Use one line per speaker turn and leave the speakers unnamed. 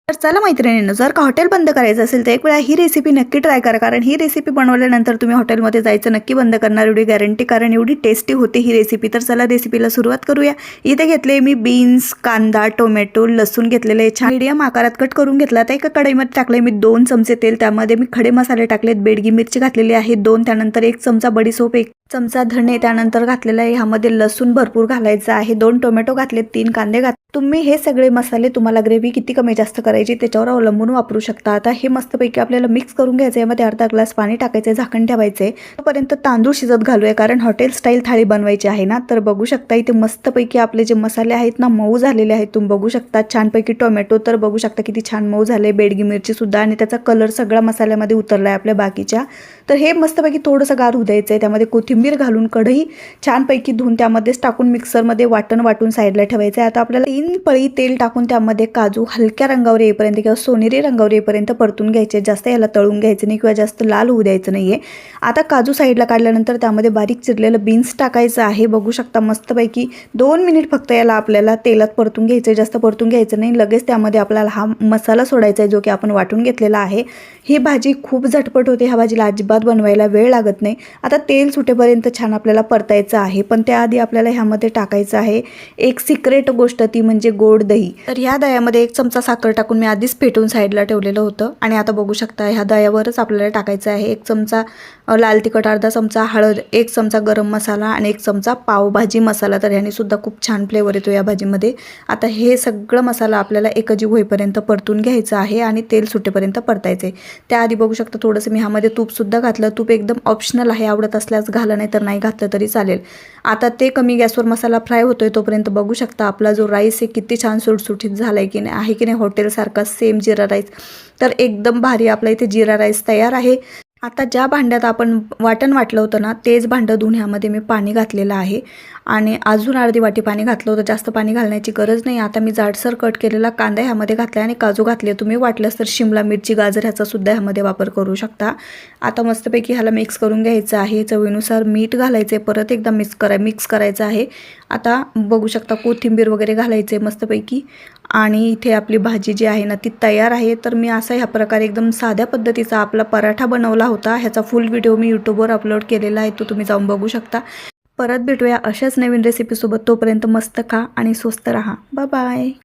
तर चला मैत्रिणींनो, जर का हॉटेल बंद करायचं असेल तर एक वेळा ही रेसिपी नक्की ट्राय करा, कारण ही रेसिपी बनवल्यानंतर तुम्ही हॉटेलमध्ये जायचं नक्की बंद करणार एवढी गॅरंटी, कारण एवढी टेस्टी होते ही रेसिपी। तर चला रेसिपीला सुरुवात करूया। इथे घेतले मी बीन्स, कांदा, टोमॅटो, लसूण घेतलेले छान मीडियम आकारात कट करून घेतला। आता एका कढईमध्ये टाकले मी 2 चमचे तेल, त्यामध्ये मी खडे मसाले टाकलेत, बेडगी मिरची घातलेली आहे 2, त्यानंतर 1 चमचा बडीशोप, 1 चमचा धणे त्यानंतर घातलेला आहे। ह्यामध्ये लसूण भरपूर घालायचा आहे, 2 टोमॅटो घातले, 3 कांदे घातले। तुम्ही हे सगळे मसाले तुम्हाला ग्रेव्ही किती कमी जास्त करायची त्याच्यावर अवलंबून वापरू शकता। आता हे मस्तपैकी आपल्याला मिक्स करून घ्यायचं, यामध्ये अर्धा ग्लास पाणी टाकायचं, झाकण ठेवायचे, तोपर्यंत तांदूळ शिजत घालूया, कारण हॉटेल स्टाईल थाळी बनवायची आहे ना। तर बघू शकता इथे मस्तपैकी आपले जे मसाले आहेत ना मऊ झालेले आहेत, तुम्ही बघू शकता छानपैकी। टोमॅटो तर बघू शकता किती छान मऊ झाले, बेडगी मिरची सुद्धा, आणि त्याचा कलर सगळा मसाल्यामध्ये उतरला आहे आपल्या बाकीच्या। तर हे मस्तपैकी थोडंसं गार होऊ द्यायचं आहे, त्यामध्ये कोथिंबीर घालून कढई छानपैकी धुवून त्यामध्येच टाकून मिक्सरमध्ये वाटून साईडला ठेवायचं आहे। आता आपल्याला 3 पळी तेल टाकून त्यामध्ये काजू हलक्या रंगावर येईपर्यंत किंवा सोनेरी रंगावर येईपर्यंत परतून घ्यायचे, जास्त याला तळून घ्यायचं नाही किंवा जास्त लाल होऊ द्यायचं नाहीये। आता काजू साईडला काढल्यानंतर त्यामध्ये बारीक चिरलेलं बीन्स टाकायचं आहे, बघू शकता मस्तपैकी 2 मिनिट फक्त याला आपल्याला तेलात परतून घ्यायचं, जास्त परतून घ्यायचं नाही। लगेच त्यामध्ये आपल्याला हा मसाला सोडायचा आहे जो की आपण वाटून घेतलेला आहे। ही भाजी खूप झटपट होते, ह्या भाजीला अजिबात बनवायला वेळ लागत नाही। आता तेल सुटेपर्यंत छान आपल्याला परतायचं आहे, पण त्याआधी आपल्याला ह्यामध्ये टाकायचं आहे एक सिक्रेट गोष्ट, ती म्हणजे गोड दही। तर ह्या दह्यामध्ये 1 चमचा साखर टाकून मी आधीच फेटून साईडला ठेवलेलं होतं, आणि आता बघू शकता ह्या दह्यावरच आपल्याला टाकायचं आहे 1 चमचा लाल तिखट, अर्धा चमचा हळद, 1 चमचा गरम मसाला आणि 1 चमचा पावभाजी मसाला। तर ह्याने सुद्धा खूप छान फ्लेवर येतो या भाजीमध्ये। आता हे सगळं मसाला आपल्याला एकजीव होईपर्यंत परतून घ्यायचं आहे आणि तेल सुटेपर्यंत परतायचे। त्याआधी बघू शकता थोडंसं मी ह्यामध्ये तूप सुद्धा घातलं, तूप एकदम ऑप्शनल आहे, आवडत असल्यास घाला, नाही तर नाही घातलं तरी चालेल। आता ते कमी गॅसवर मसाला फ्राय होतोय तोपर्यंत बघू शकता आपला जो राईस आहे किती छान सुटसुटीत झालाय की नाही, आहे की नाही हॉटेलसारखा सेम जिरा राईस। तर एकदम भारी आपला इथे जिरा राईस तयार आहे। आता ज्या भांड्यात आपण वाटण वाटलं होतं ना तेच भांडं धुवून ह्यामध्ये मी पाणी घातलेलं आहे, आणि अजून अर्धी वाटी पाणी घातलं होतं, जास्त पाणी घालण्याची गरज नाही। आता मी जाडसर कट केलेला कांदा ह्यामध्ये घातला आणि काजू घातले, तुम्ही वाटलंस तर शिमला मिरची, गाजर ह्याचा सुद्धा ह्यामध्ये वापर करू शकता। आता मस्तपैकी ह्याला मिक्स करून घ्यायचं आहे, चवीनुसार मीठ घालायचं आहे, परत एकदा मिक्स करायचं आहे। आता बघू शकता कोथिंबीर वगैरे घालायचं आहे मस्तपैकी, आणि इथे आपली भाजी जी आहे ना ती तयार आहे। तर मी असा ह्या प्रकारे एकदम साध्या पद्धतीचा आपला पराठा बनवला होता, ह्याचा फुल व्हिडिओ मी यूट्यूबवर अपलोड केलेला आहे, तो तुम्ही जाऊन बघू शकता। परत भेटूया अशाच नवीन रेसिपीसोबत, तोपर्यंत मस्त खा आणि स्वस्त राहा, बाय बाय।